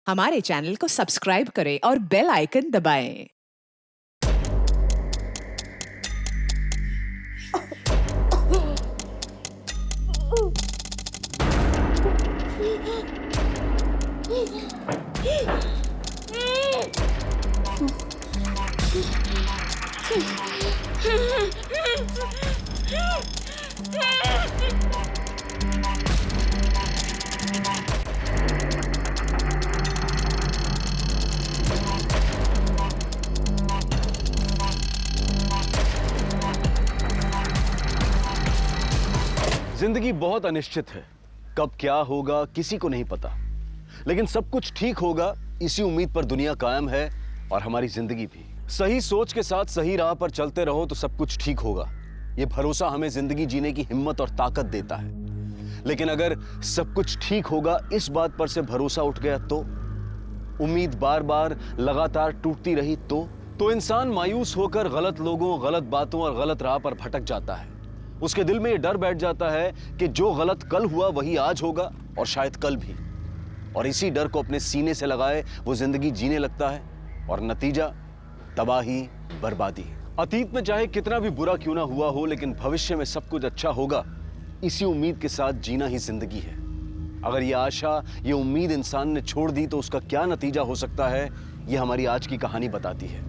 हमारे चैनल को सब्सक्राइब करें और बेल आइकन दबाएं। जिंदगी बहुत अनिश्चित है। कब क्या होगा किसी को नहीं पता, लेकिन सब कुछ ठीक होगा इसी उम्मीद पर दुनिया कायम है और हमारी जिंदगी भी। सही सोच के साथ सही राह पर चलते रहो तो सब कुछ ठीक होगा। ये भरोसा हमें जिंदगी जीने की हिम्मत और ताकत देता है। लेकिन अगर सब कुछ ठीक होगा इस बात पर से भरोसा उठ गया तो, उम्मीद बार बार लगातार टूटती रही तो इंसान मायूस होकर गलत लोगों, गलत बातों और गलत राह पर भटक जाता है। उसके दिल में ये डर बैठ जाता है कि जो गलत कल हुआ वही आज होगा और शायद कल भी। और इसी डर को अपने सीने से लगाए वो जिंदगी जीने लगता है और नतीजा तबाही, बर्बादी। अतीत में चाहे कितना भी बुरा क्यों ना हुआ हो, लेकिन भविष्य में सब कुछ अच्छा होगा इसी उम्मीद के साथ जीना ही जिंदगी है। अगर ये आशा, ये उम्मीद इंसान ने छोड़ दी तो उसका क्या नतीजा हो सकता है, ये हमारी आज की कहानी बताती है।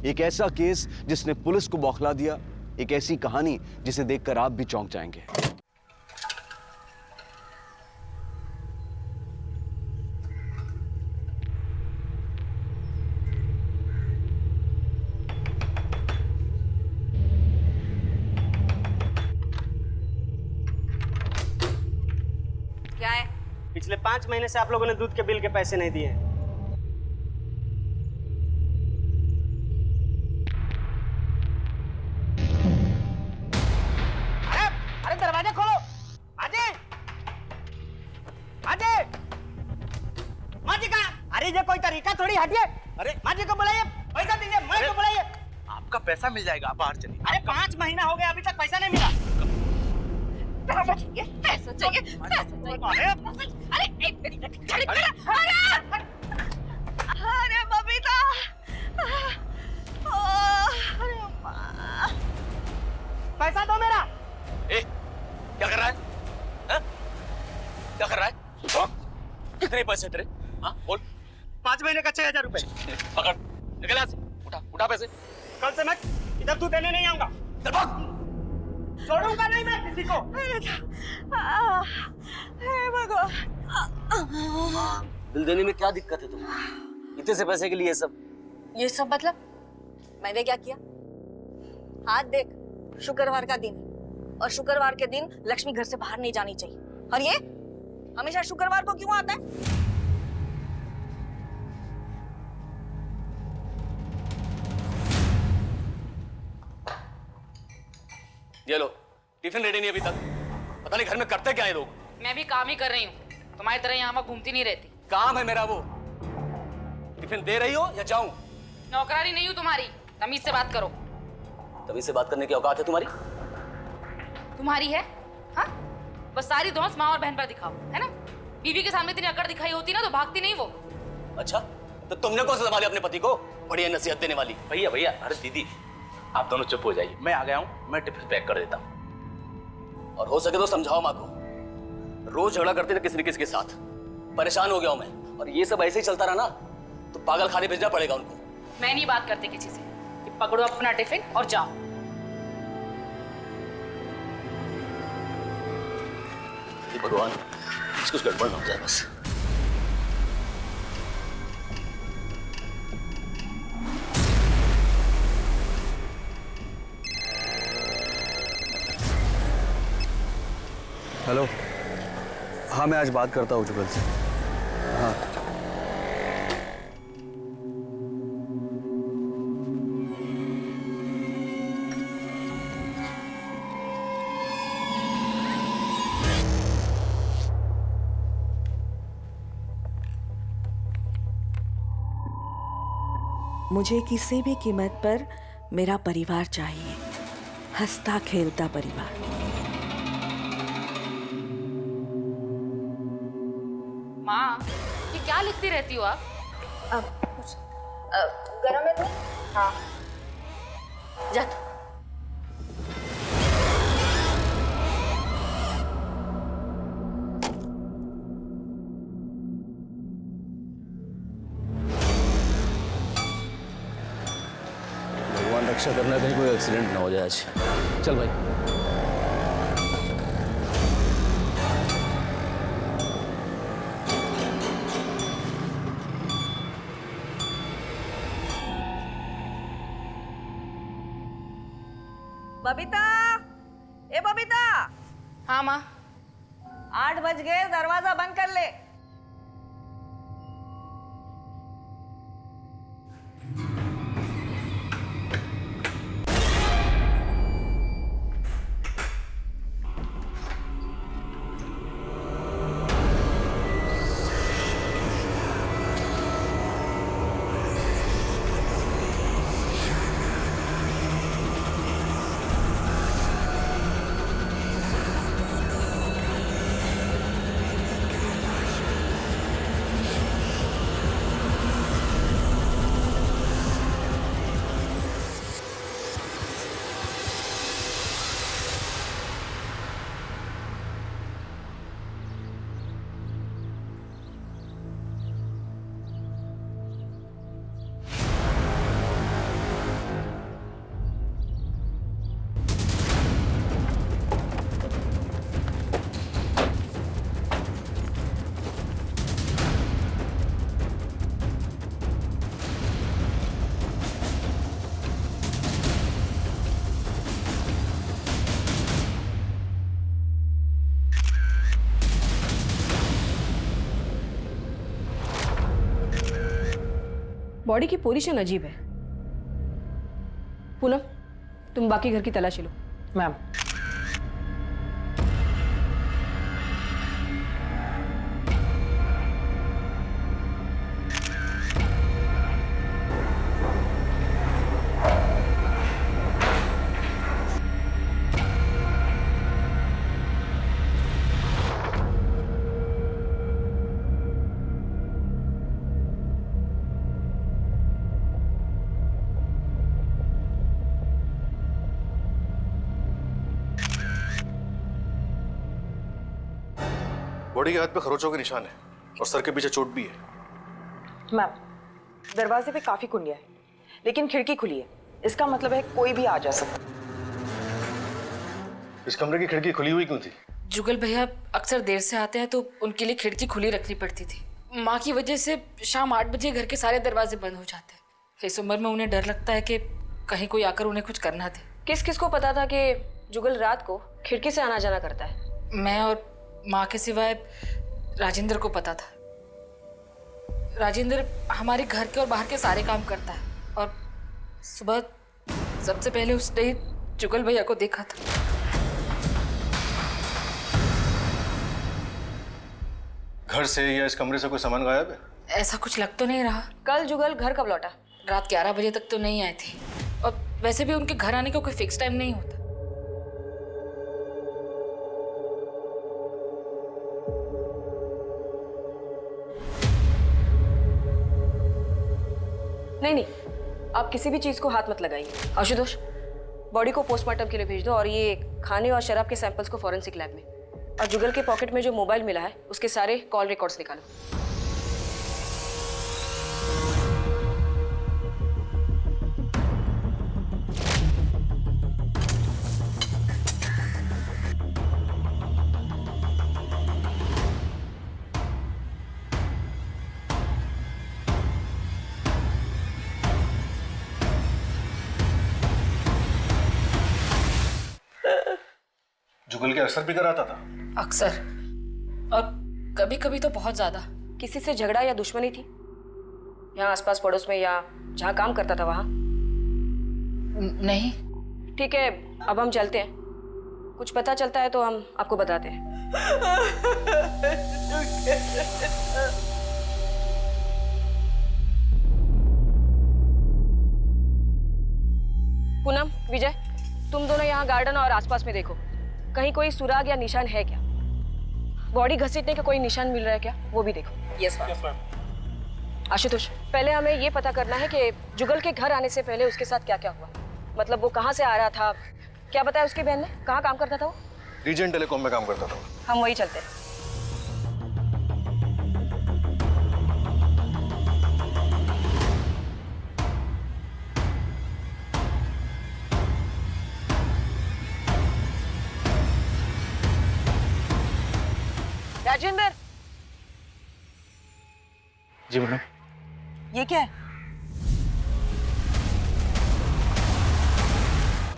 एक ऐसा केस जिसने पुलिस को बौखला दिया, एक ऐसी कहानी जिसे देखकर आप भी चौंक जाएंगे। क्या है? पिछले 5 महीने से आप लोगों ने दूध के बिल के पैसे नहीं दिए हैं। अरे दरवाजा खोलो। अजय, अजय, माँ जी कहाँ? अरे ये कोई तरीका थोड़ी, हटिए। अरे माँ जी को बुलाइए, पैसा दीजिए। मैं को बुलाइए। आपका पैसा मिल जाएगा, आप बाहर चलिए। अरे 5 महीना हो गया, अभी तक पैसा नहीं मिला। पैसा चाहिए, पैसा चाहिए, पैसा चाहिए। अरे एक मिनट, अरे बबीता, अरे माँ, पैसा दो मेरा। ए, क्या कर रहा है? हाँ? क्या कर रहा है? कितने पैसे तेरे? हाँ, बोल। 5 महीने का 6,000 रुपए। पकड़, निकल यहाँ से। उठा पैसे। कल से मैं इधर दूध देने नहीं आऊंगा। चल भाग। छोड़ूंगा नहीं मैं किसी को। हे भगवान। बिल देने में क्या दिक्कत है तुम्हें? इतने से पैसे के लिए सब? ये सब मतलब मैंने क्या किया? आज देख, शुक्रवार का दिन है और शुक्रवार के दिन लक्ष्मी घर से बाहर नहीं जानी चाहिए, और ये हमेशा शुक्रवार को क्यों आता है? ये लो, टिफिन रेडी नहीं अभी तक। पता नहीं घर में करते क्या है लोग। मैं भी काम ही कर रही हूँ, तुम्हारी तरह यहाँ वहाँ घूमती नहीं रहती। काम है मेरा वो। टिफिन दे रही हो या जाऊं? नौकरानी नहीं हूँ तुम्हारी, तमीज से बात करो। तभी से बात करने की औकात है तुम्हारी? तुम्हारी है? हाँ, बस सारी धौंस माँ और बहन पर दिखाओ, है ना? बीवी के सामने इतनी अकड़ दिखाई होती ना तो भागती नहीं वो। अच्छा, तो तुमने कौन सा संभाला अपने पति को? बढ़िया नसीहत देने वाली। भैया भैया, अरे दीदी, आप दोनों चुप हो जाइए। मैं आ गया हूँ, मैं टिफिन पैक कर देता हूँ। और हो सके तो समझाओ माँ को। रोज झगड़ा करते थे किसी न किसी के साथ। परेशान हो गया हूँ मैं, और ये सब ऐसे ही चलता रहा ना तो पागल खाने भेजना पड़ेगा उनको। मैं नहीं बात करती किसी से। कि पकड़ो अपना टिफिन और जाओ। भगवान, कुछ गड़बड़ ना हो जाए बस। हेलो, हाँ मैं आज बात करता हूँ जुगल से। हाँ मुझे किसी भी कीमत पर मेरा परिवार चाहिए, हंसता खेलता परिवार। माँ, ये क्या लिखती रहती हो आप? गरम है तो? हाँ। जा। भगवान रक्षा करना, कहीं कोई एक्सीडेंट ना हो जाए आज। चल भाई। बबीता, ए बबीता, हाँ माँ। 8 बज गए, दरवाजा बंद कर ले। बॉडी की पोजीशन अजीब है। पूनम, तुम बाकी घर की तलाशी लो। मैम। बॉडी के हाथ पे खरोचों के निशान है और सर के पीछे चोट भी है। मैम, दरवाजे पे काफी कुंडिया है, लेकिन खिड़की खुली है। इसका मतलब है कोई भी आ जा सकता। इस कमरे की खिड़की खुली हुई क्यों थी? जुगल भैया अक्सर देर से आते हैं तो उनके लिए खिड़की खुली रखनी पड़ती थी। माँ की वजह से शाम 8 बजे घर के सारे दरवाजे बंद हो जाते हैं। इस उम्र में उन्हें डर लगता है कि कहीं कोई आकर उन्हें कुछ करना दे। किस किस को पता था कि जुगल रात को खिड़की से आना जाना करता है? मैं और माँ के सिवाय राजेंद्र को पता था। राजेंद्र हमारे घर के और बाहर के सारे काम करता है और सुबह सबसे पहले उसने ही जुगल भैया को देखा था। घर से या इस कमरे से कोई सामान गायब है? ऐसा कुछ लग तो नहीं रहा। कल जुगल घर कब लौटा? रात 11 बजे तक तो नहीं आए थे और वैसे भी उनके घर आने का कोई फिक्स टाइम नहीं होता। नहीं, आप किसी भी चीज को हाथ मत लगाइए। आशुतोष, बॉडी को पोस्टमार्टम के लिए भेज दो और ये खाने और शराब के सैंपल्स को फॉरेंसिक लैब में। और जुगल के पॉकेट में जो मोबाइल मिला है उसके सारे कॉल रिकॉर्ड्स निकालो। जुगल के अक्सर भी कराता था? अक्सर, और कभी कभी तो बहुत ज्यादा। किसी से झगड़ा या दुश्मनी थी यहाँ आसपास पड़ोस में या जहाँ काम करता था वहाँ? नहीं। ठीक है, अब हम चलते हैं। कुछ पता चलता है तो हम आपको बताते हैं। पूनम, विजय, तुम दोनों यहाँ गार्डन और आसपास में देखो, कहीं कोई सुराग या निशान है क्या? बॉडी घसीटने का कोई निशान मिल रहा है क्या, वो भी देखो। Yes ma'am. आशुतोष, पहले हमें ये पता करना है कि जुगल के घर आने से पहले उसके साथ क्या क्या हुआ। मतलब वो कहाँ से आ रहा था, क्या बताया उसकी बहन ने, कहाँ काम करता था वो? रीजन टेलीकॉम में काम करता था। हम वही चलते हैं। राजेंद्र, जी मैडम। ये क्या है?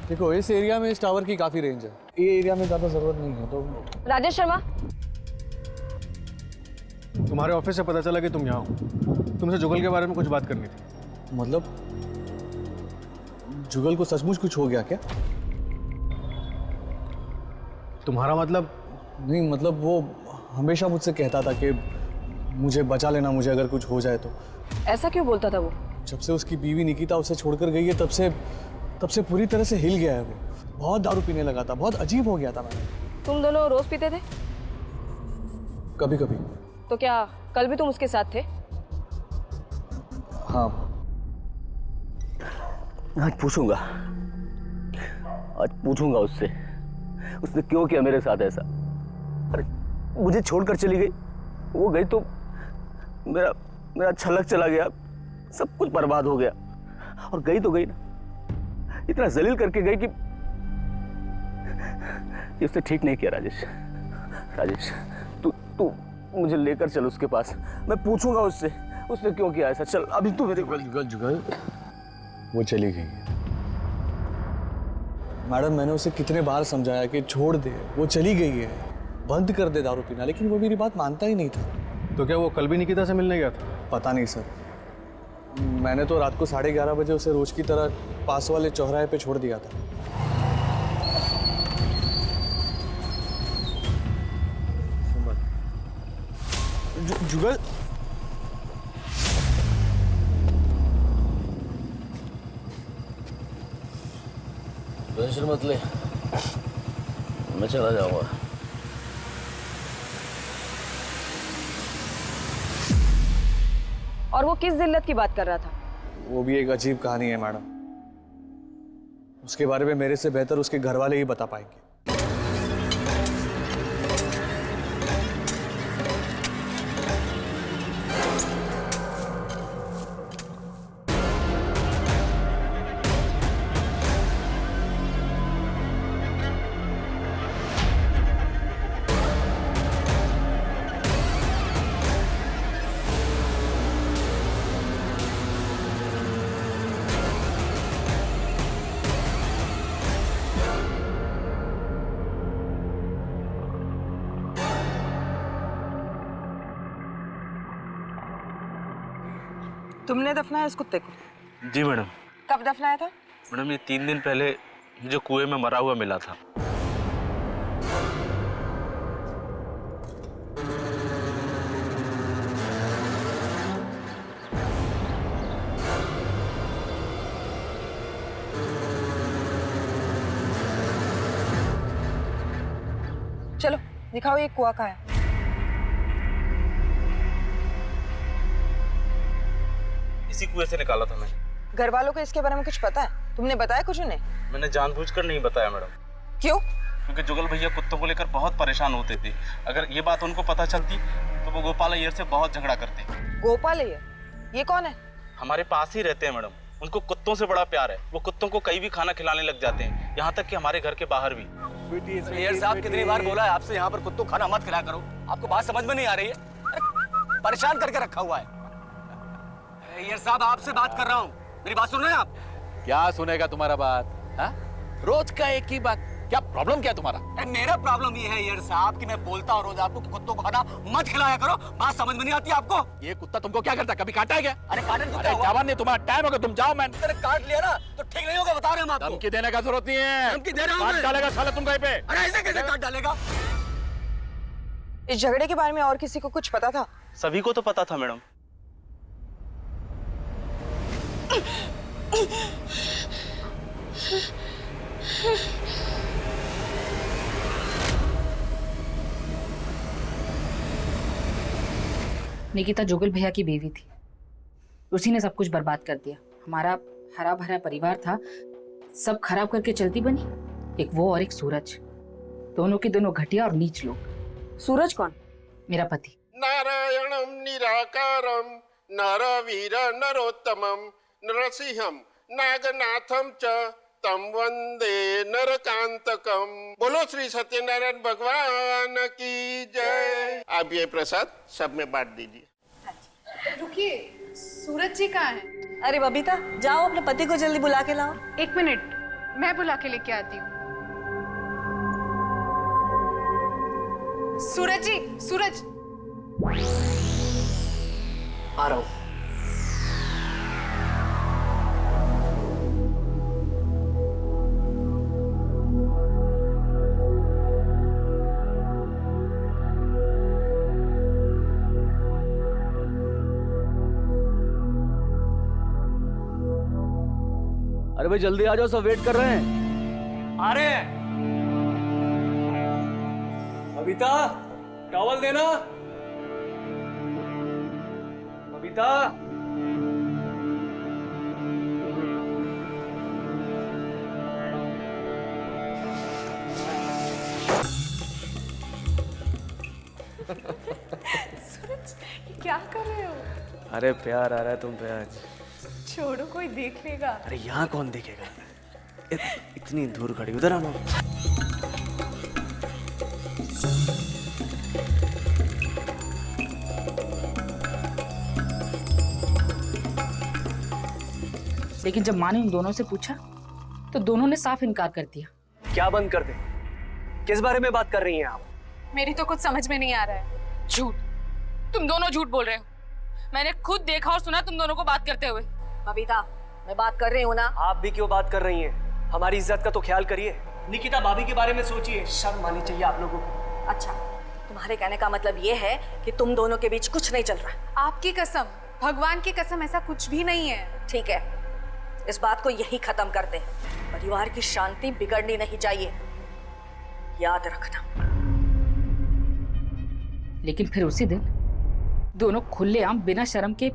देखो, इस एरिया में इस टावर की काफी रेंज है, ये एरिया में ज्यादा जरूरत नहीं है। तो राजेश शर्मा, तुम्हारे ऑफिस से पता चला कि तुम यहाँ हो। तुमसे जुगल के बारे में कुछ बात करनी थी। मतलब जुगल को सचमुच कुछ हो गया क्या? तुम्हारा मतलब? नहीं, मतलब वो हमेशा मुझसे कहता था कि मुझे बचा लेना, मुझे अगर कुछ हो जाए तो। ऐसा क्यों बोलता था वो? जब से उसकी बीवी निकिता उसे छोड़कर गई है तब से पूरी तरह से हिल गया है वो। बहुत दारू पीने लगा था, बहुत अजीब हो गया था। मैंने तुम दोनों रोज पीते थे? कभी कभी। तो क्या कल भी तुम उसके साथ थे? हाँ। आज पूछूंगा उससे, उसने क्यों किया मेरे साथ ऐसा। अरे मुझे छोड़कर चली गई, वो गई तो मेरा छलक चला गया, सब कुछ बर्बाद हो गया। और गई तो गई ना, इतना जलील करके गई कि उसने ठीक नहीं किया। राजेश, तू मुझे लेकर चल उसके पास, मैं पूछूंगा उससे उसने क्यों किया ऐसा। चल अभी तू मेरे जुगल वो चली गई है मैडम। मैंने उसे कितने बार समझाया कि छोड़ दे, वो चली गई है, बंद कर दे दारू पीना, लेकिन वो मेरी बात मानता ही नहीं था। तो क्या वो कल भी निकिता से मिलने गया था? पता नहीं सर, मैंने तो रात को 11:30 बजे उसे रोज की तरह पास वाले चौराहे पे छोड़ दिया था। जुगल, टेंशन मत ले, मैं चला जाऊंगा। और वो किस जिल्लत की बात कर रहा था? वो भी एक अजीब कहानी है मैडम, उसके बारे में मेरे से बेहतर उसके घर वाले ही बता पाएंगे। तुमने दफनाया इस कुत्ते को? जी मैडम। कब दफनाया था? मैडम ये 3 दिन पहले मुझे कुएं में मरा हुआ मिला था। चलो दिखाओ ये कुआं कहाँ है। इसी कुएं से निकाला था मैंने। घर वालों को इसके बारे में कुछ पता है? तुमने बताया कुछ उन्हें? मैंने जानबूझकर नहीं बताया मैडम। क्यों? क्योंकि जुगल भैया कुत्तों को लेकर बहुत परेशान होते थे। अगर ये बात उनको पता चलती तो वो गोपाल अय्यर से बहुत झगड़ा करते। गोपाल अय्यर? ये कौन है? हमारे पास ही रहते हैं मैडम। उनको कुत्तों से बड़ा प्यार है, वो कुत्तों को कहीं भी खाना खिलाने लग जाते हैं, यहाँ तक कि हमारे घर के बाहर भी। अय्यर साहब कितनी बार बोला है आपसे यहाँ पर कुत्तों को खाना मत खिलाया करो, आपको बात समझ में नहीं आ रही है? अरे परेशान करके रखा हुआ है। अय्यर साहब आपसे बात कर रहा हूँ, मेरी बात सुन रहे हैं आप? क्या सुनेगा तुम्हारा बात? हा? रोज का एक ही बात, क्या प्रॉब्लम क्या तुम्हारा? मेरा प्रॉब्लम ये है अय्यर साहब कि मैं बोलता हूँ रोज आपको कि कुत्तों को खाना मत खिलाया करो, बात समझ में नहीं आती आपको? ये कुत्ता तुमको क्या करता, कभी काटा है क्या? अरे काटन अरे जवान नहीं, तुम्हारा टाइम होगा, तुम जाओ। मैं अरे काट लिया ना तो ठीक नहीं होगा, बता रहे हैं हम आपको। धमकी देने का जरूरत नहीं है। धमकी दे रहा हूं काट मैं। डालेगा साला तुम कहीं पे। अरे ऐसे कैसे काट डालेगा? इस झगड़े के बारे में और किसी को कुछ पता था? सभी को तो पता था मैडम। निकिता जुगल भैया की बीवी थी। उसी ने सब कुछ बर्बाद कर दिया। हमारा हरा भरा परिवार था, सब खराब करके चलती बनी। एक वो और एक सूरज, दोनों के दोनों घटिया और नीच लोग। सूरज कौन? मेरा पति। नारायणं निराकारं नरवीर नरोत्तमं नरसिंहं नागनाथं च तम वंदे नरकांतकम। बोलो श्री सत्यनारायण भगवान की जय। आप ये प्रसाद सब में बांट दीजिए। रुकिए, सूरज जी कहाँ हैं? अरे बबीता, जाओ अपने पति को जल्दी बुला के लाओ। 1 मिनट, मैं बुला के लेके आती हूँ। सूरज जी, सूरज। आ रहा हूँ। अरे भाई जल्दी आ जाओ, सब वेट कर रहे हैं। आ रहे हैं। बबीता, टॉवल देना। बबीता। सूरज, ये क्या कर रहे हो? अरे प्यार आ रहा है तुम पे आज। छोड़ो, कोई देख लेगा। अरे यहाँ कौन देखेगा? इतनी दूर खड़ी, उधर आना। लेकिन जब माँ ने उन दोनों से पूछा तो दोनों ने साफ इनकार कर दिया। क्या बंद कर दे? किस बारे में बात कर रही हैं आप? मेरी तो कुछ समझ में नहीं आ रहा है। झूठ, तुम दोनों झूठ बोल रहे हो। मैंने खुद देखा और सुना तुम दोनों को बात करते हुए। बबीता, मैं बात कर रही हूँ ना। आप भी क्यों बात कर रही हैं? हमारी इज्जत का तो ख्याल करिए। निकिता भाभी के बारे में सोचिए, शर्म आनी चाहिए आप लोगों को। अच्छा, तुम्हारे कहने का मतलब ये है कि तुम दोनों के बीच कुछ नहीं चल रहा। आपकी कसम, भगवान की कसम, ऐसा कुछ भी नहीं है। ठीक है, इस बात को यही खत्म करते हैं। परिवार की शांति बिगड़नी नहीं चाहिए, याद रखना। लेकिन फिर उसी दिन दोनों खुलेआम बिना शर्म के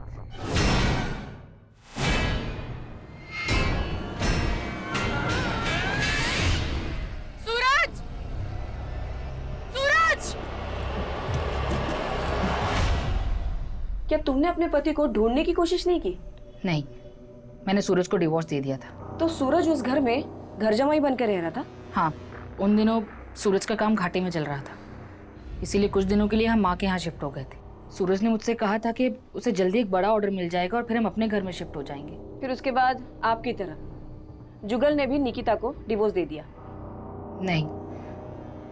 सूरज! सूरज! क्या तुमने अपने पति को ढूंढने की कोशिश नहीं की? नहीं, मैंने सूरज को डिवोर्स दे दिया था। तो सूरज उस घर में घर जमाई बन के रह रहा था? हाँ, उन दिनों सूरज का काम घाटे में चल रहा था, इसीलिए कुछ दिनों के लिए हम माँ के यहाँ शिफ्ट हो गए थे। सूरज ने मुझसे कहा था कि उसे जल्दी एक बड़ा ऑर्डर मिल जाएगा और फिर हम अपने घर में शिफ्ट हो जाएंगे। फिर उसके बाद आपकी तरह जुगल ने भी निकिता को डिवोर्स दे दिया? नहीं,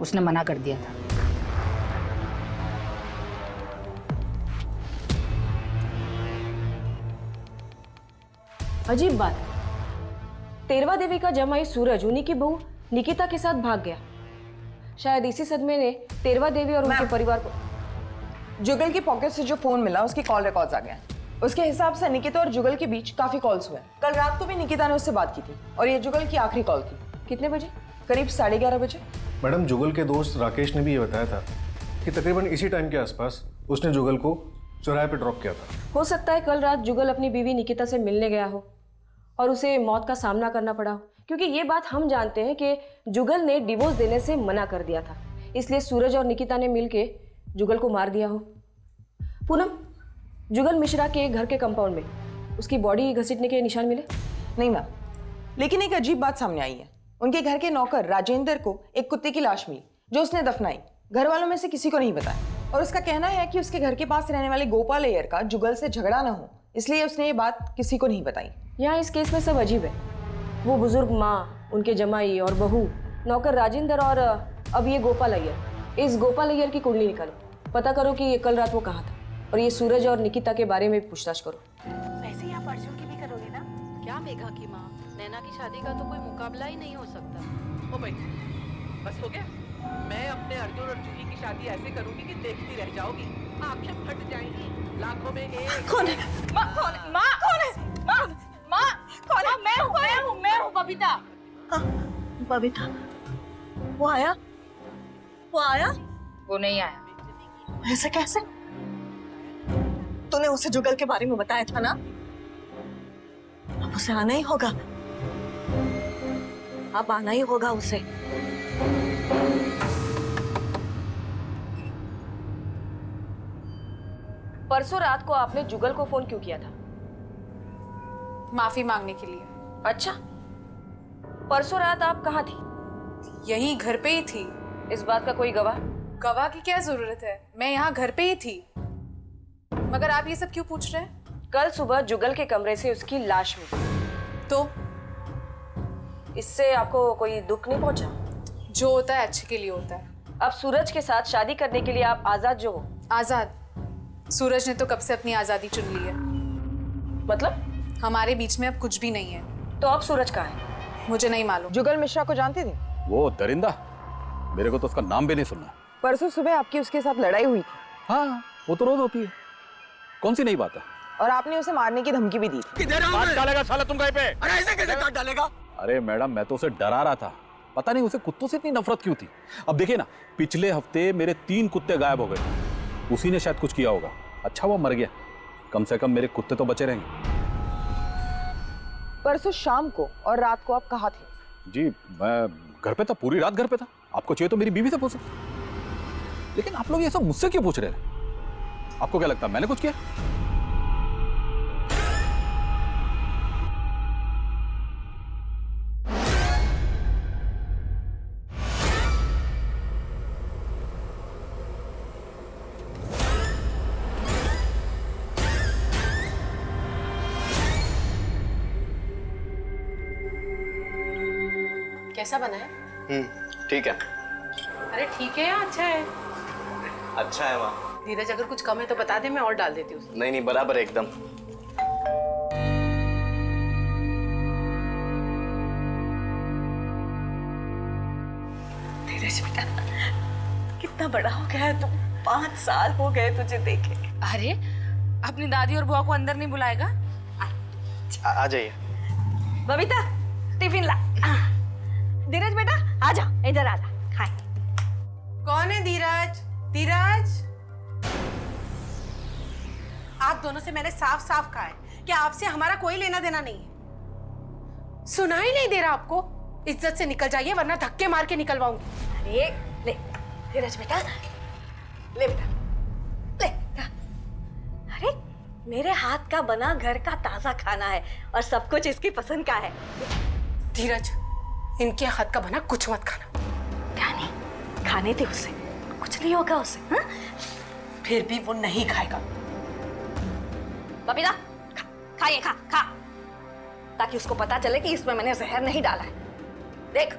उसने मना कर दिया था। अजीब बात है, तेरवा देवी का जमाई सूरज उन्हीं की बहू निकिता के साथ भाग गया। शायद इसी सदमे ने तेरवा देवी और उनके परिवार को। जुगल की पॉकेट से जो फोन मिला उसकी कॉल रिकॉर्ड्स आ गए। उसके हिसाब से निकिता और जुगल के बीच काफी कॉल्स हुए। कल रात को भी निकिता ने उससे बात की थी और ये जुगल की आखिरी कॉल थी। कितने बजे? करीब 11:30 बजे। मैडम, जुगल के दोस्त राकेश ने भी ये बताया था कि तकरीबन इसी टाइम के आसपास उसने जुगल को चौराहे पे ड्रॉप किया था। हो सकता है कल रात जुगल अपनी बीवी निकिता से मिलने गया हो और उसे मौत का सामना करना पड़ा हो, क्योंकि ये बात हम जानते हैं कि जुगल ने डिवोर्स देने से मना कर दिया था, इसलिए सूरज और निकिता ने मिलके जुगल को मार दिया हो। पूनम, जुगल मिश्रा के घर के कंपाउंड में उसकी बॉडी घसीटने के निशान मिले? नहीं मैम, लेकिन एक अजीब बात सामने आई है। उनके घर के नौकर राजेंद्र को एक कुत्ते की लाश मिली जो उसने दफनाई। घर वालों में से किसी को नहीं बताया और उसका कहना है कि उसके घर के पास रहने वाले गोपाल अय्यर का जुगल से झगड़ा ना हो, इसलिए उसने ये बात किसी को नहीं बताई। यहाँ इस केस में सब अजीब है। वो बुजुर्ग माँ, उनके जमाई और बहू, नौकर राजेंद्र और अब ये गोपाल अय्यर। इस गोपाल अय्यर की कुंडली निकालो, पता करो कि कल रात वो कहाँ था, और ये सूरज और निकिता के बारे में पूछताछ करो। वैसे ही आप अर्जुन की भी करोगे ना? क्या मेघा की माँ, नैना की शादी का तो कोई मुकाबला ही नहीं हो सकता। ओ भाई, बस हो गया। मैं अपने अर्जुन और जूही की शादी ऐसे करूंगी कि देखती रह जाओगी, आंखें फट जाएंगी, लाखों में एक। कौन है? माँ कौन है? माँ कौन है? माँ, माँ कौन है? मैं हूँ बबीता। बबीता, वो आया? वो नहीं आया। ऐसे कैसे? तूने उसे जुगल के बारे में बताया था ना? उसे आना ही होगा, अब आना ही होगा उसे। परसों रात को आपने जुगल को फोन क्यों किया था? माफी मांगने के लिए। अच्छा, परसों रात आप कहाँ थी? यही घर पे ही थी। इस बात का कोई गवाह? गवाह की क्या जरूरत है, मैं यहाँ घर पे ही थी। मगर आप ये सब क्यों पूछ रहे हैं? कल सुबह जुगल के कमरे से उसकी लाश मिली, तो इससे आपको कोई दुख नहीं पहुंचा? जो होता है अच्छे के लिए होता है। अब सूरज के साथ शादी करने के लिए आप आजाद जो हो। आजाद? सूरज ने तो कब से अपनी आजादी चुन ली है। मतलब? हमारे बीच में अब कुछ भी नहीं है। तो अब सूरज कहाँ है? मुझे नहीं मालूम। जुगल मिश्रा को जानते थे? वो दरिंदा, मेरे को तो उसका नाम भी नहीं सुनना। परसों सुबह आपकी उसके साथ लड़ाई हुई थी। हाँ, वो तो रोज होती है, कौन सी नई बात है। और आपने उसे मारने की धमकी भी दी थी। काट डालेगा साला तुम कहीं पे। अरे ऐसे कैसे काट डालेगा? अरे मैडम, मैं तो उसे डरा रहा था, पता नहीं उसे कुत्तों से इतनी नफरत क्यों थी। अब देखिए ना, पिछले हफ्ते मेरे 3 कुत्ते गायब हो गए, उसी ने शायद कुछ किया होगा। अच्छा वो मर गया, कम से कम मेरे कुत्ते तो बचे रहेंगे। परसों शाम को और रात को आप कहाँ थे? जी मैं घर पे था, पूरी रात घर पे था। आपको चाहिए तो मेरी बीवी से पूछो। लेकिन आप लोग ये सब मुझसे क्यों पूछ रहे हैं? आपको क्या लगता है मैंने कुछ किया? कैसा बना है? ठीक है। अरे ठीक है या अच्छा है? अच्छा है माँ। धीरज, अगर कुछ कम है तो बता दे, मैं और डाल देती हूँ। नहीं नहीं, बराबर है एकदम। धीरज बेटा, कितना बड़ा हो गया है तू। 5 साल हो गए तुझे देखे। अरे अपनी दादी और बुआ को अंदर नहीं बुलाएगा? आ जाइए। बबीता, टिफिन ला। धीरज बेटा आ जा, इधर आ जा, खाए। कौन है धीरज? धीरज, आप दोनों से मैंने साफ साफ कहा है कि आपसे हमारा कोई लेना देना नहीं है। सुनाई नहीं दे रहा आपको? इज्जत से निकल जाइए वरना धक्के मार के निकलवाऊंगी। अरे ले धीरज बेटा, ले बेटा, ले। अरे मेरे हाथ का बना घर का ताजा खाना है और सब कुछ इसकी पसंद का है। धीरज, इनके हाथ का बना कुछ मत खाना। क्या नहीं खाने थे उसे, कुछ नहीं होगा उसे। हाँ? फिर भी वो नहीं खाएगा। बबीता खाइए, खा खा, ताकि उसको पता चले कि इसमें मैंने जहर नहीं डाला है। देख,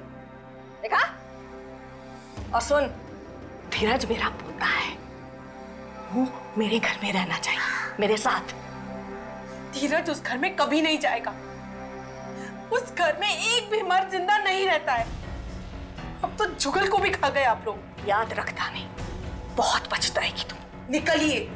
देखा? और सुन, धीरज मेरा पोता है, वो मेरे घर में रहना चाहिए, मेरे साथ। धीरज उस घर में कभी नहीं जाएगा। उस घर में एक भी मर्द जिंदा नहीं रहता है। अब तो जुगल को भी खा गए आप लोग। याद रखता नहीं, बहुत पछताएगी तू। निकलिए।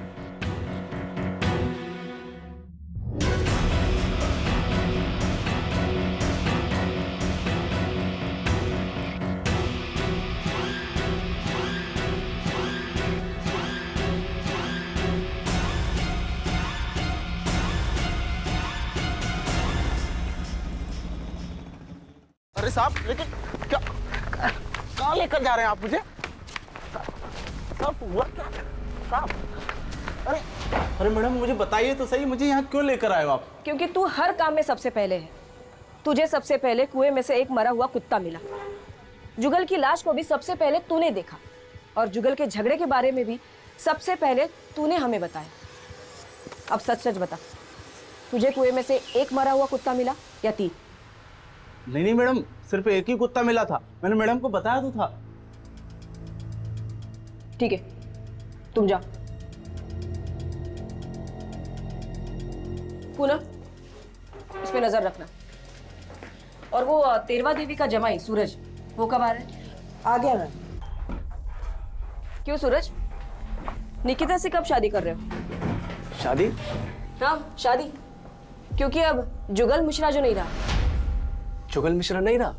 अरे साहब, लेकिन क्या कहाँ लेकर जा रहे हैं आप मुझे? साहब हुआ क्या? साहब, अरे अरे मैडम, मुझे बताइए तो सही, मुझे यहाँ क्यों लेकर आए हो आप? क्योंकि तू हर काम में सबसे पहले है। तुझे सबसे पहले कुएं में से एक मरा हुआ कुत्ता मिला। जुगल की लाश को भी सबसे पहले तूने देखा, और जुगल के झगड़े के बारे में भी सबसे पहले तूने हमें बताया। अब सच सच बता, तुझे कुएं में से एक मरा हुआ कुत्ता मिला या 3? नहीं नहीं मैडम, सिर्फ एक ही कुत्ता मिला था, मैंने मैडम को बताया तो था। ठीक है, तुम जाओ। पूनम, इस पे नजर रखना। और वो तेरवा देवी का जमाई सूरज, वो कब आ रहा है? आ गया मैं। क्यों सूरज, निकिता से कब शादी कर रहे हो? शादी? हाँ शादी, क्योंकि अब जुगल मिश्रा जो नहीं रहा। जुगल मिश्रा नहीं रहा?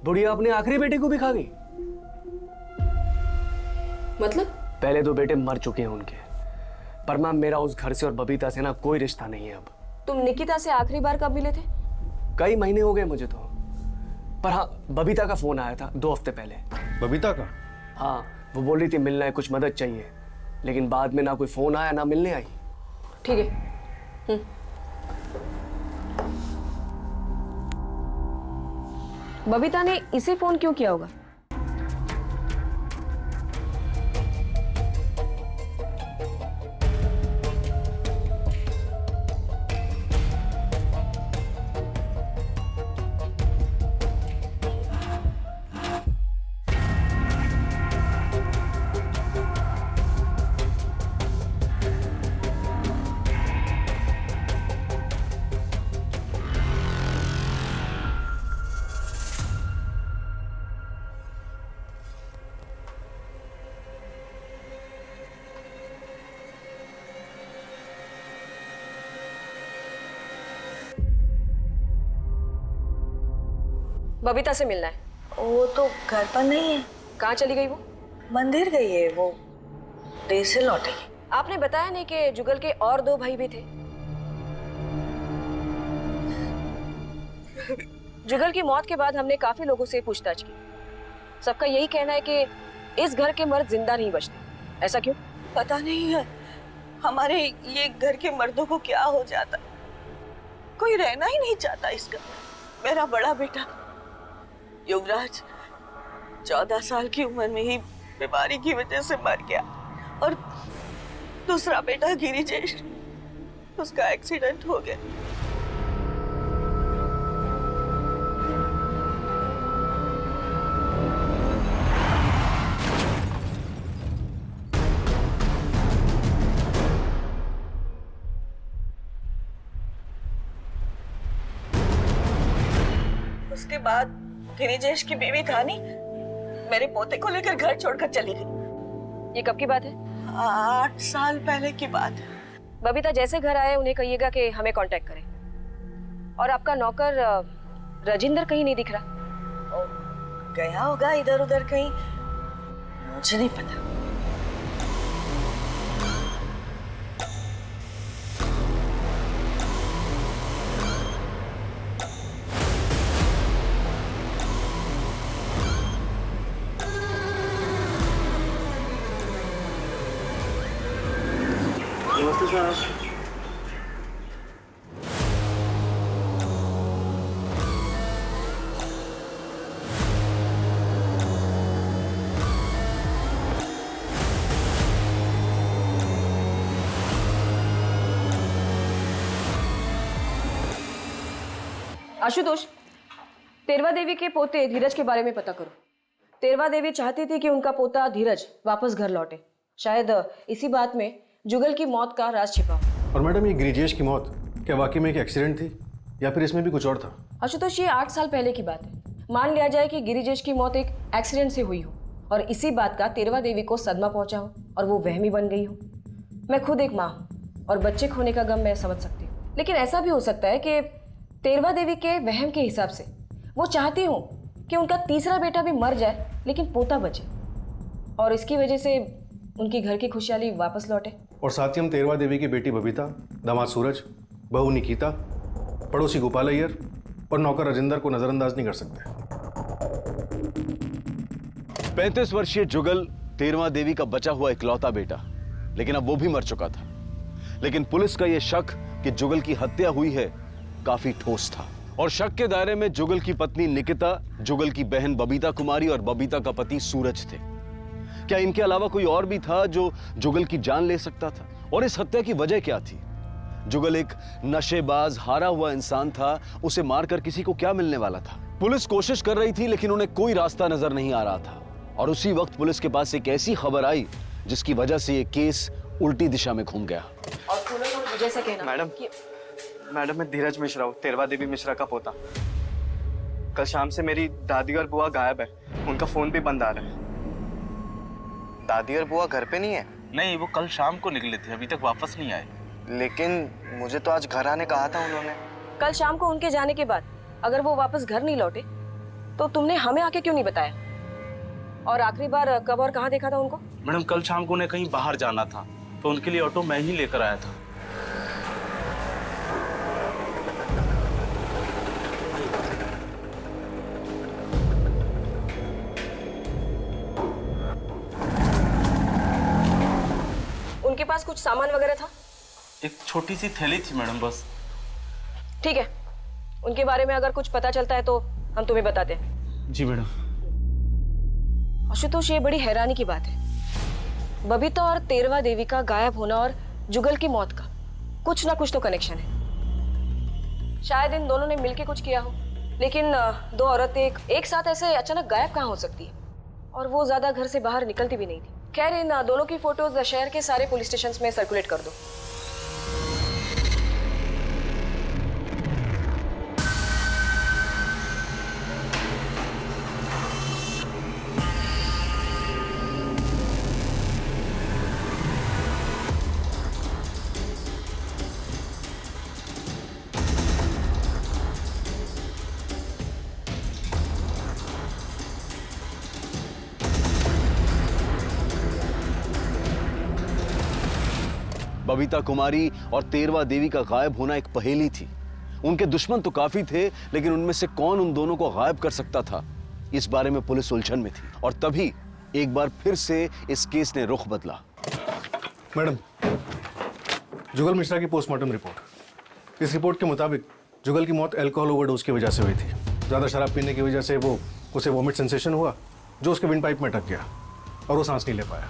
बुढ़िया अपने आखिरी बेटे को भी खा गई। मतलब? पहले 2 बेटे मर चुके हैं उनके, पर मैम मेरा उस घर से और बबीता से ना कोई रिश्ता नहीं है अब। तुम निकिता से आखिरी बार कब मिले थे? कई महीने हो गए मुझे तो, पर हाँ बबीता का फोन आया था 2 हफ्ते पहले। बबीता का? हाँ, वो बोल रही थी मिलना है, कुछ मदद चाहिए, लेकिन बाद में ना कोई फोन आया ना मिलने आई। ठीक है। बबीता ने इसे फोन क्यों किया होगा? बबीता से मिलना है। वो तो घर पर नहीं है। कहाँ चली गई वो? मंदिर गई है, वो देर से लौटेगी। आपने बताया नहीं कि जुगल के और 2 भाई भी थे? जुगल की मौत के बाद हमने काफी लोगों से पूछताछ की। सबका यही कहना है कि इस घर के मर्द जिंदा नहीं बचते। ऐसा क्यों? पता नहीं है, हमारे ये घर के मर्दों को क्या हो जाता, कोई रहना ही नहीं चाहता इस घर में। मेरा बड़ा बेटा युवराज 14 साल की उम्र में ही बीमारी की वजह से मर गया, और दूसरा बेटा गिरिजेश, उसका एक्सीडेंट हो गया। उसके बाद गिरिजेश की बीवी धानी मेरे पोते को लेकर घर छोड़कर चली गई। ये कब की बात है? 8 साल पहले की बात है। बबीता जैसे घर आए उन्हें कहिएगा कि हमें कांटेक्ट करें। और आपका नौकर राजेंद्र कहीं नहीं दिख रहा। गया होगा इधर उधर कहीं, मुझे नहीं पता। नमस्ते साहब। आशुतोष, तेरवा देवी के पोते धीरज के बारे में पता करो। तेरवा देवी चाहती थी कि उनका पोता धीरज वापस घर लौटे। शायद इसी बात में जुगल की मौत का राज छिपा हो। और मैडम, ये गिरिजेश की मौत क्या वाकई में एक एक्सीडेंट थी या फिर इसमें भी कुछ और था? आशुतोष, ये 8 साल पहले की बात है। मान लिया जाए कि गिरिजेश की मौत एक एक्सीडेंट से हुई हो और इसी बात का तेरवा देवी को सदमा पहुंचा हो और वो वहमी बन गई हो। मैं खुद एक माँ हूँ और बच्चे खोने का गम मैं समझ सकती हूँ, लेकिन ऐसा भी हो सकता है कि तेरवा देवी के वहम के हिसाब से वो चाहती हूँ कि उनका तीसरा बेटा भी मर जाए लेकिन पोता बचे, और इसकी वजह से उनकी घर की खुशहाली वापस लौटे। और साथ ही हम तेरवा देवी की बेटी बबीता, दामाद सूरज, बहू निकिता, पड़ोसी गोपाल अय्यर और नौकर राजेंद्र को नजरअंदाज नहीं कर सकते। 35 वर्षीय जुगल तेरवा देवी का बचा हुआ इकलौता बेटा, लेकिन अब वो भी मर चुका था। लेकिन पुलिस का यह शक कि जुगल की हत्या हुई है काफी ठोस था, और शक के दायरे में जुगल की पत्नी निकिता, जुगल की बहन बबीता कुमारी और बबीता का पति सूरज थे। क्या इनके अलावा कोई और भी था जो जुगल की जान ले सकता था? और इस हत्या की वजह क्या थी? जुगल एक नशेबाज, हारा हुआ इंसान था, उसे मारकर किसी को क्या मिलने वाला था? पुलिस कोशिश कर रही थी लेकिन उन्हें कोई रास्ता नजर नहीं आ रहा था, और उसी वक्त पुलिस के पास एक ऐसी खबर आई जिसकी वजह से ये केस उल्टी दिशा में घूम गया। और थोड़ा विजय से कहना मैडम, मैं धीरज मिश्रा हूँ, तेरवा देवी मिश्रा का पोता। कल शाम से मेरी दादी और बुआ गायब है, उनका फोन भी बंद आ रहा है। दादी और बुआ घर पे नहीं है? नहीं, वो कल शाम को निकले थे, अभी तक वापस नहीं आए। लेकिन मुझे तो आज घर आने कहा था उन्होंने। कल शाम को उनके जाने के बाद अगर वो वापस घर नहीं लौटे तो तुमने हमें आके क्यों नहीं बताया? और आखिरी बार कब और कहाँ देखा था उनको? मैडम, कल शाम को उन्हें कहीं बाहर जाना था तो उनके लिए ऑटो मैं ही लेकर आया था। पास कुछ सामान वगैरह था? एक छोटी सी थैली थी मैडम, बस। ठीक है, उनके बारे में अगर कुछ पता चलता है तो हम तुम्हें बताते हैं। जी मैडम। आशुतोष, ये बड़ी हैरानी की बात है। बबीता और तेरवा देवी का गायब होना और जुगल की मौत का कुछ ना कुछ तो कनेक्शन है। शायद इन दोनों ने मिलके कुछ किया हो, लेकिन दो औरतें एक साथ ऐसे अचानक गायब कहाँ हो सकती है? और वो ज्यादा घर से बाहर निकलती भी नहीं थी। खैर, इन दोनों की फोटोज शहर के सारे पुलिस स्टेशन में सर्कुलेट कर दो। बबीता कुमारी और तेरवा देवी का गायब होना एक पहेली थी। उनके दुश्मन तो काफी थे, लेकिन उनमें से कौन उन दोनों को गायब कर सकता था, इस बारे में पुलिस उलझन में थी। और तभी एक बार फिर से इस केस ने रुख बदला। मैडम, जुगल मिश्रा की पोस्टमार्टम रिपोर्ट। इस रिपोर्ट के मुताबिक जुगल की मौत अल्कोहल ओवरडोज की वजह से हुई थी। ज़्यादा शराब पीने की वजह से उसे वॉमिट सेंसेशन हुआ, जो उसके विंड पाइप में अटक गया और वो सांस नहीं ले पाया।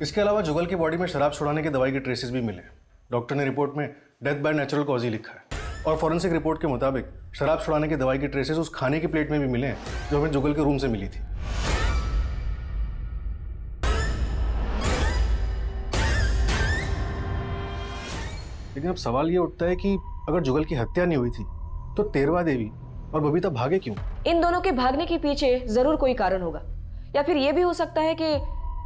इसके अलावा जुगल की बॉडी में शराब छुड़ाने की दवाई के ट्रेसेस भी मिले। डॉक्टर ने रिपोर्ट में death by natural cause he लिखा है। और फॉरेंसिक रिपोर्ट के मुताबिक शराब छुड़ाने की दवाई के ट्रेसेस उस खाने की प्लेट में भी मिले हैं, जो हमें जुगल के रूम से मिली थी। लेकिन अब सवाल ये उठता है कि अगर जुगल की हत्या नहीं हुई थी तो तेरवा देवी और बबीता भागे क्यों? इन दोनों के भागने के पीछे जरूर कोई कारण होगा, या फिर ये भी हो सकता है कि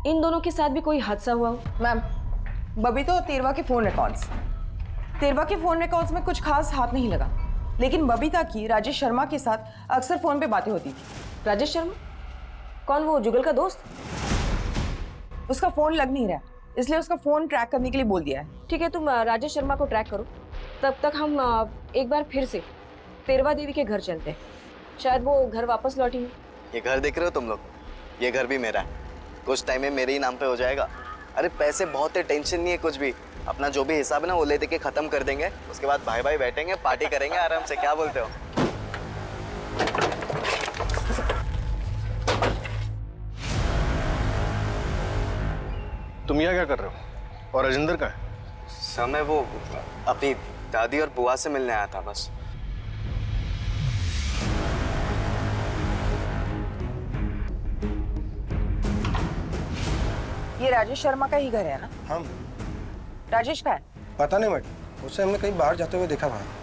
इन दोनों के साथ भी कोई हादसा हुआ हो। मैम, बबीता और तेरवा के फोन रिकॉर्ड्स में कुछ खास हाथ नहीं लगा, लेकिन बबीता की राजेश शर्मा के साथ अक्सर फोन पे बातें होती थी। राजेश शर्मा? कौन, वो जुगल का दोस्त? उसका फोन लग नहीं रहा, इसलिए उसका फोन ट्रैक करने के लिए बोल दिया है। ठीक है, तुम राजेश शर्मा को ट्रैक करो, तब तक हम एक बार फिर से तेरवा देवी के घर चलते हैं। शायद वो घर वापस लौटी है। ये घर देख रहे हो तुम लोग? ये घर भी मेरा है, कुछ टाइम में मेरे ही नाम पे हो जाएगा। अरे पैसे बहुत है, टेंशन नहीं है कुछ भी। अपना जो भी हिसाब है ना वो ले दे के खत्म कर देंगे, उसके बाद भाई भाई बैठेंगे, पार्टी करेंगे आराम से। क्या बोलते हो? तुम यहाँ क्या कर रहे हो? और राजेंद्र का है? समय वो अपनी दादी और बुआ से मिलने आया था बस। ये राजेश शर्मा का ही घर है ना? हम राजेश का है? पता नहीं मैडम, उससे हमने कहीं बाहर जाते हुए देखा वहाँ।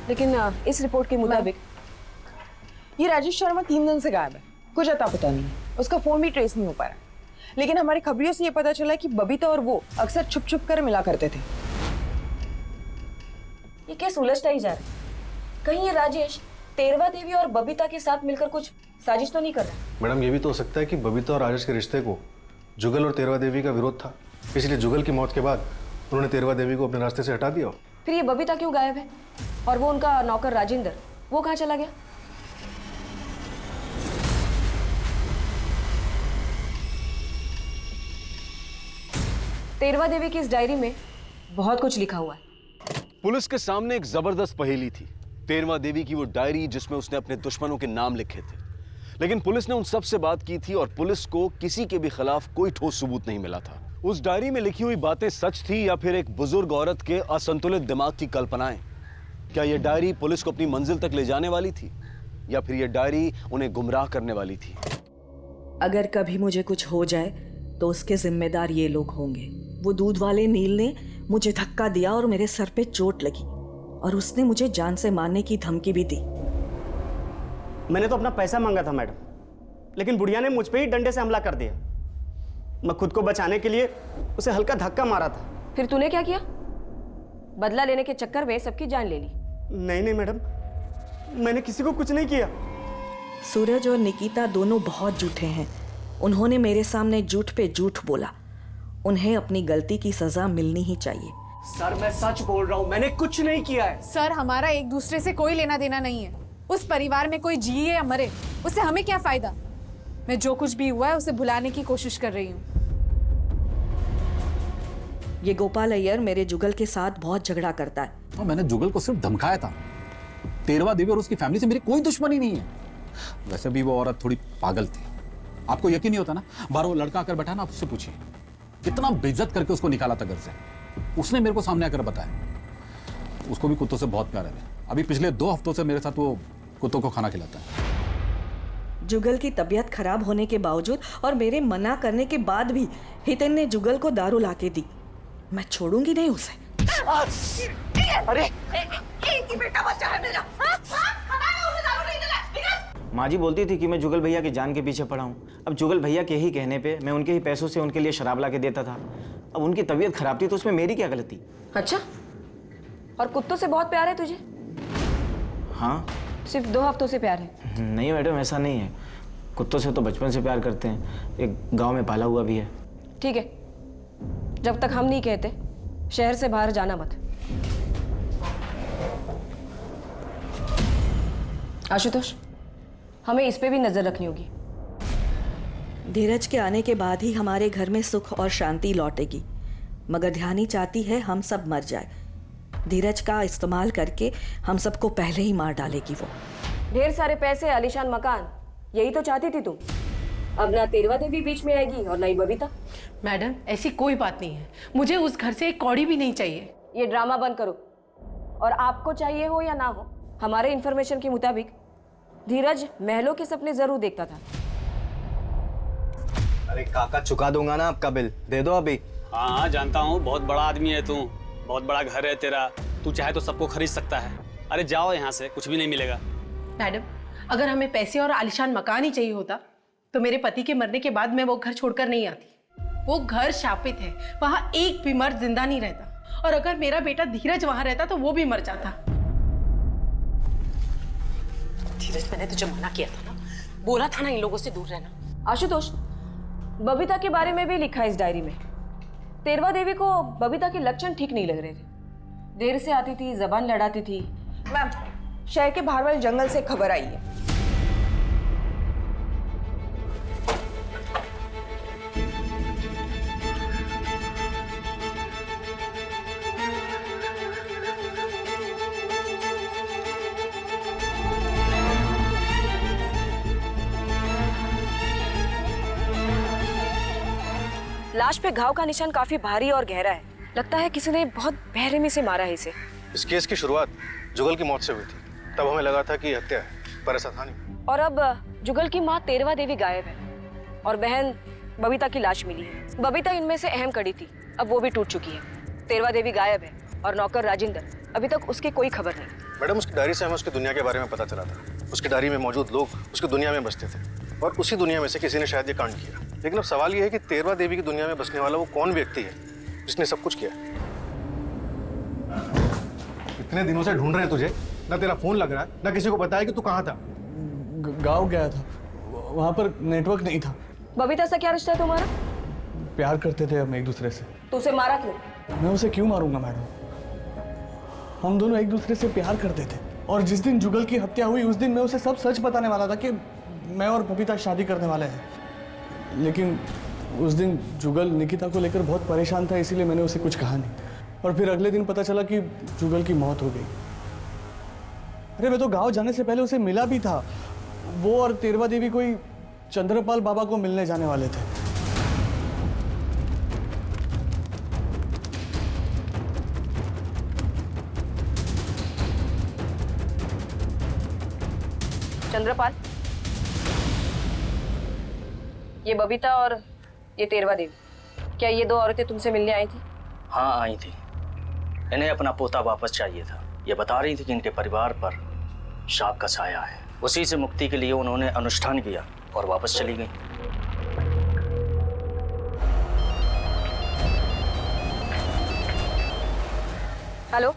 लेकिन इस रिपोर्ट के मुताबिक ये राजेश शर्मा 3 दिन से गायब है, कुछ अता पता नहीं है। उसका फोन भी ट्रेस नहीं हो पा रहा, लेकिन हमारे खबरियों से ये पता चला कि बबीता और वो अक्सर छुप छुप कर मिला करते थे। ये केस उलझता ही जा रहा है। कहीं ये राजेश तेरवा देवी और बबीता के साथ मिलकर कुछ साजिश तो नहीं कर रहा? मैडम, ये भी तो हो सकता है कि बबीता और राजेश के रिश्ते को जुगल और तेरवा देवी का विरोध था, इसलिए जुगल की मौत के बाद उन्होंने तेरवा देवी को अपने रास्ते से हटा दिया। फिर ये बबीता क्यों गायब है? और वो उनका नौकर राजेंद्र, वो कहाँ चला गया? तेरवा देवी की इस डायरी में बहुत कुछ लिखा हुआ है। पुलिस के सामने एक जबरदस्त पहेली थी, तेरवा देवी की वो डायरी जिसमें उसने अपने दुश्मनों के नाम लिखे थे। लेकिन पुलिस ने उन सब से बात की थी और पुलिस को किसी के भी खिलाफ कोई ठोस सबूत नहीं मिला था। उस डायरी में लिखी हुई बातें सच थी या फिर एक बुजुर्ग औरत के असंतुलित दिमाग की कल्पनाएं? क्या यह डायरी पुलिस को अपनी मंजिल तक ले जाने वाली थी, या फिर यह डायरी उन्हें गुमराह करने वाली थी? अगर कभी मुझे कुछ हो जाए तो उसके जिम्मेदार ये लोग होंगे। वो दूध वाले नील ने मुझे धक्का दिया और मेरे सर पे चोट लगी, और उसने मुझे जान से मारने की धमकी भी दी। मैंने तो अपना पैसा मांगा था मैडम, लेकिन बुढ़िया ने मुझ पे ही डंडे से हमला कर दिया। मैं खुद को बचाने के लिए उसे हल्का धक्का मारा था। फिर तूने क्या किया? बदला लेने के चक्कर में सबकी जान ले ली? नहीं नहीं मैडम, मैंने किसी को कुछ नहीं किया। सूरज और निकिता दोनों बहुत झूठे हैं। उन्होंने मेरे सामने झूठ पे झूठ बोला। उन्हें अपनी गलती की सजा मिलनी ही चाहिए। सर मैं सच बोल रहा हूँ, मैंने कुछ नहीं किया है। सर हमारा एक दूसरे से कोई लेना देना नहीं है। उस परिवार में कोई जिए या मरे, उससे हमें क्या फायदा। मैं जो कुछ भी हुआ है उसे भुलाने की कोशिश कर रही हूँ। ये गोपाल अय्यर मेरे जुगल के साथ बहुत झगड़ा करता है। तो मैंने जुगल को सिर्फ धमकाया था। तेरवा देवी और उसकी फैमिली से मेरी कोई दुश्मनी नहीं है। वैसे भी वो औरत थोड़ी पागल थी। आपको यकीन नहीं होता ना, बाहर वो लड़का आकर बैठा ना, आप उससे पूछिए कितना बेइज्जत करके उसको निकाला था घर से। उसने मेरे को सामने आकर बताया। उसको भी कुत्तों से बहुत प्यार है। अभी पिछले 2 हफ्तों से मेरे साथ वो कुत्तों को खाना खिलाता है। जुगल की तबीयत खराब होने के बावजूद और मेरे मना करने के बाद भी हितेन ने जुगल को दारू लाके दी। मैं छोड़ूंगी नहीं उसे। अरे एक ही बेटा बच्चा है मेरा। उसे दारू नहीं दिला। माँ जी बोलती थी कि मैं जुगल भैया की जान के पीछे पड़ा हूँ। अब जुगल भैया के ही कहने पे मैं उनके ही पैसों से उनके लिए शराब ला के देता था। अब उनकी तबीयत खराब थी तो उसमें मेरी क्या गलती? अच्छा, और कुत्तों से बहुत प्यार है तुझे? हाँ। सिर्फ 2 हफ्तों से प्यार है? नहीं मैडम, ऐसा नहीं है। कुत्तों से तो बचपन से प्यार करते हैं। एक गांव में पाला हुआ भी है। ठीक है, जब तक हम नहीं कहते शहर से बाहर जाना मत। आशुतोष, हमें इस पे भी नजर रखनी होगी। धीरज के आने के बाद ही हमारे घर में सुख और शांति लौटेगी, मगर ध्यानी चाहती है हम सब मर जाए। धीरज का इस्तेमाल करके हम सबको पहले ही मार डालेगी वो। ढेर सारे पैसे, आलीशान मकान, यही तो चाहती थी तुम। अब ना तेरवा देवी बीच में आएगी और ना ही बबीता। मैडम ऐसी कोई बात नहीं है, मुझे उस घर से एक कौड़ी भी नहीं चाहिए। ये ड्रामा बंद करो। और आपको चाहिए हो या ना हो, हमारे इंफॉर्मेशन के मुताबिक धीरज महलों के सपने जरूर देखता था। अरे काका चुका दूंगा ना आपका बिल, दे दो अभी। हाँ हाँ जानता हूँ, बहुत बड़ा आदमी है तू, बहुत बड़ा घर है तेरा, तू चाहे तो सबको खरीद सकता है। अरे जाओ यहाँ से, कुछ भी नहीं मिलेगा। मैडम अगर हमें पैसे और आलिशान मकान ही चाहिए होता तो मेरे पति के मरने के बाद मैं वो घर छोड़कर नहीं आती। वो घर शापित है, वहां एक भी मर्द जिंदा नहीं रहता, और अगर मेरा बेटा धीरज वहां रहता तो वो भी मर जाता। धीरज, मैंने तुझे मना किया था ना, बोला था ना इन लोगों से दूर रहना। आशुतोष, बबीता के बारे में भी लिखा है इस डायरी में। तेरवा देवी को बबीता के लक्षण ठीक नहीं लग रहे थे। देर से आती थी, जबान लड़ाती थी। मैम, शहर के बाहर वाले जंगल से खबर आई है। लाश पे घाव का निशान काफी भारी और गहरा है। लगता है किसी ने बहुत बेरहमी से मारा है इसे। इस केस की शुरुआत जुगल की मौत से हुई थी। तब हमें लगा था कि हत्या है, पर ऐसा था नहीं। और अब जुगल की माँ तेरवा देवी गायब है और बहन बबीता की लाश मिली है। बबीता इनमें से अहम कड़ी थी, अब वो भी टूट चुकी है। तेरवा देवी गायब है और नौकर राजेंद्र, अभी तक उसकी कोई खबर नहीं। मैडम उसकी डायरी से हमें उसकी दुनिया के बारे में पता चला था। उसकी डायरी में मौजूद लोग उसकी दुनिया में बसते थे और उसी दुनिया में से किसी ने शायद ये कांड किया। लेकिन अब सवाल ये है कि तेरवा देवी की दुनिया में बसने वाला वो कौन व्यक्ति है जिसने सब कुछ किया। इतने दिनों से ढूंढ रहे हैं तुझे, ना तेरा फोन लग रहा है, ना किसी को पता है कि तू कहाँ था। गाँव गया था, वहाँ पर नेटवर्क नहीं था। बबीता से क्या रिश्ता है तुम्हारा? प्यार करते थे हम एक दूसरे से। तो उसे मारा क्यों? मैं उसे क्यों मारूंगा मैडम? हम दोनों एक दूसरे से प्यार करते थे और जिस दिन जुगल की हत्या हुई उस दिन मैं उसे सब सच बताने वाला था कि मैं और बबीता शादी करने वाले हैं। लेकिन उस दिन जुगल निकिता को लेकर बहुत परेशान था, इसीलिए मैंने उसे कुछ कहा नहीं। और फिर अगले दिन पता चला कि जुगल की मौत हो गई। अरे मैं तो गांव जाने से पहले उसे मिला भी था। वो और तेरवा देवी कोई चंद्रपाल बाबा को मिलने जाने वाले थे। चंद्रपाल, ये बबीता और ये तेरवा देवी, क्या ये दो औरतें तुमसे मिलने आई थी? हाँ आई थी। इन्हें अपना पोता वापस चाहिए था। ये बता रही थी कि इनके परिवार पर शाप का छाया है। उसी से मुक्ति के लिए उन्होंने अनुष्ठान किया और वापस चली गई। हेलो,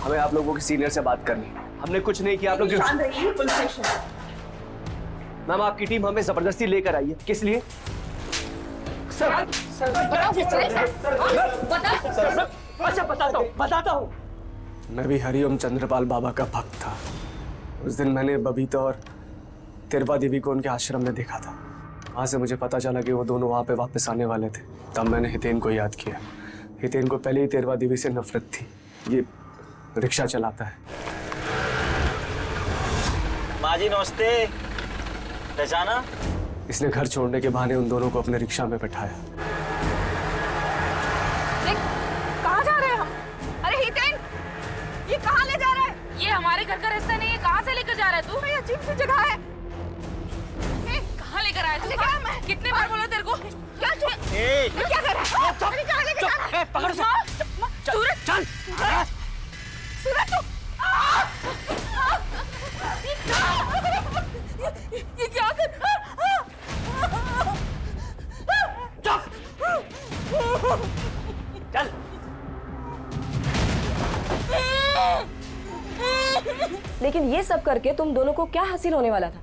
हमें आप लोगों के सीनियर से बात करनी है। हमने कुछ नहीं किया। आप लोग पुलिस स्टेशन। मैम, आपकी टीम हमें जबरदस्ती लेकर आई है। किस लिए? अच्छा बताता हूँ। मैं भी हरिओम चंद्रपाल बाबा का भक्त था। उस दिन मैंने बबीता और तेरवा देवी को उनके आश्रम में देखा था। वहां से मुझे पता चला कि वो दोनों वहां पे वापस आने वाले थे। तब मैंने हितेन को याद किया। हितेन को पहले ही तेरवा देवी से नफरत थी। ये रिक्शा चलाता है। माँ जी नमस्ते। पहचाना? इसने घर छोड़ने के बहाने उन दोनों को अपने रिक्शा में बैठाया। कहाँ जा रहे हैं हम? अरे हितेन, ये कहाँ ले जा रहा है? ये हमारे घर का रास्ता नहीं है। कहाँ से लेकर जा रहा है तू? ये अजीब सी जगह है। कहाँ लेकर आया तू? कितने बार बोला तेरे को? क्या कर रहा है? कहाँ लेकर जा रहा है? पकड़ सूरज, चल। सूरज तू! ये क्या कर? चल। लेकिन ये सब करके तुम दोनों को क्या हासिल होने वाला था?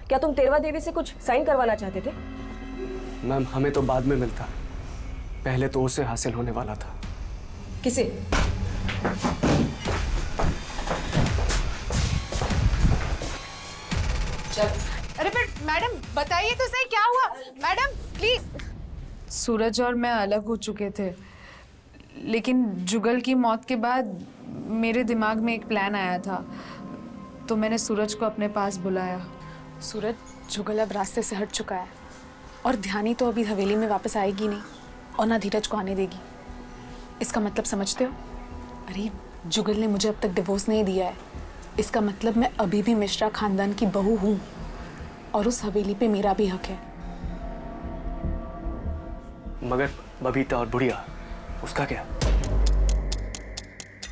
क्या तुम तेरवा देवी से कुछ साइन करवाना चाहते थे? मैम, हमें तो बाद में मिलता, पहले तो उसे हासिल होने वाला था। किसे? अरे पर मैडम बताइए तो सही, क्या हुआ? Madam please. सूरज और मैं अलग हो चुके थे, लेकिन जुगल की मौत के बाद मेरे दिमाग में एक प्लान आया था, तो मैंने सूरज को अपने पास बुलाया। सूरज, जुगल अब रास्ते से हट चुका है और ध्यानी तो अभी हवेली में वापस आएगी नहीं और ना धीरज को आने देगी। इसका मतलब समझते हो? अरे जुगल ने मुझे अब तक डिवोर्स नहीं दिया है। इसका मतलब मैं अभी भी मिश्रा खानदान की बहू हूँ और उस हवेली पे मेरा भी हक है। मगर बबीता और बुढ़िया, उसका क्या?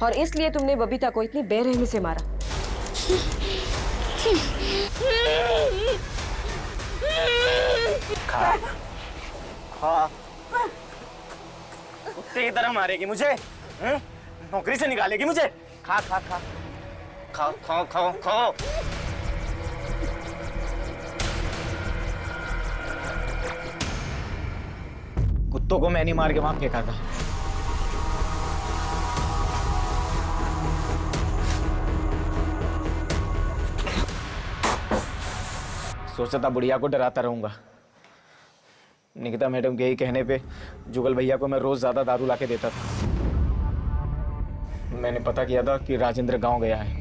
और इसलिए तुमने बबीता को इतनी बेरहमी से मारा? खा खा। कुत्ते की तरह मारेगी मुझे? नौकरी से निकालेगी मुझे? खा खा खा खाओ खाओ खाओ खाओ। कुत्तों को मैं नहीं मार के वहां फेंका था। सोचा था बुढ़िया को डराता रहूंगा। निकिता मैडम के ही कहने पे जुगल भैया को मैं रोज ज्यादा दारू लाके देता था। मैंने पता किया था कि राजेंद्र गांव गया है,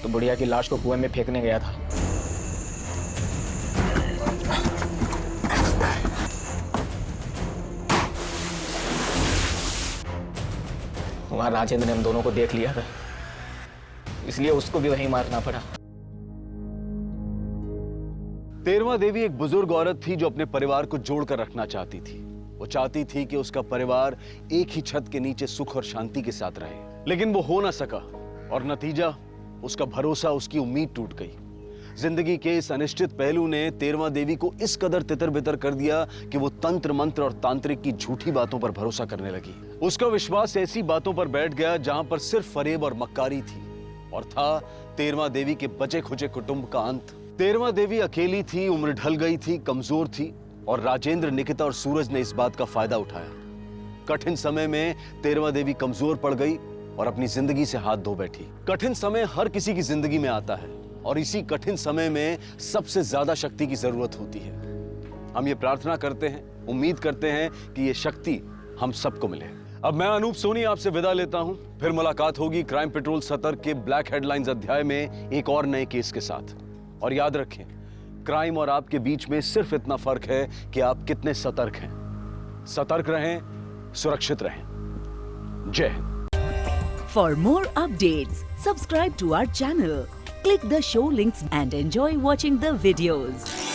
तो बुढ़िया की लाश को कुएं में फेंकने गया था। वहां राजेंद्र ने हम दोनों को देख लिया था, इसलिए उसको भी वहीं मारना पड़ा। तेरवा देवी एक बुजुर्ग औरत थी जो अपने परिवार को जोड़कर रखना चाहती थी। वो चाहती थी कि उसका परिवार एक ही छत के नीचे सुख और शांति के साथ रहे, लेकिन वो हो ना सका और नतीजा, उसका भरोसा, उसकी उम्मीद टूट गई। जिंदगी के इस अनिश्चित पहलू ने तेरवा देवी को इस कदर तितर बितर कर दिया कि वो तंत्र मंत्र और तांत्रिक की झूठी बातों पर भरोसा करने लगी। उसका विश्वास ऐसी बातों पर बैठ गया जहां पर सिर्फ फरेब और मक्कारी थी, और था तेरवा देवी के बचे खुचे कुटुंब का अंत। तेरवा देवी अकेली थी, उम्र ढल गई थी, कमजोर थी, और राजेंद्र, निकिता और सूरज ने इस बात का फायदा उठाया। कठिन समय में तेरवा देवी कमजोर पड़ गई और अपनी जिंदगी से हाथ धो बैठी। कठिन समय हर किसी की जिंदगी में आता है और इसी कठिन समय में सबसे ज्यादा शक्ति की जरूरत होती है। हम ये प्रार्थना करते हैं, उम्मीद करते हैं कि ये शक्ति हम सबको मिले। अब मैं अनूप सोनी आपसे विदा लेता हूं। फिर मुलाकात होगी क्राइम पेट्रोल सतर्क के ब्लैक हेडलाइंस अध्याय में एक और नए केस के साथ। और याद रखें, क्राइम और आपके बीच में सिर्फ इतना फर्क है कि आप कितने सतर्क हैं। सतर्क रहें, सुरक्षित रहें। जय Hind. For more updates, subscribe to our channel, click the show links and enjoy watching the videos.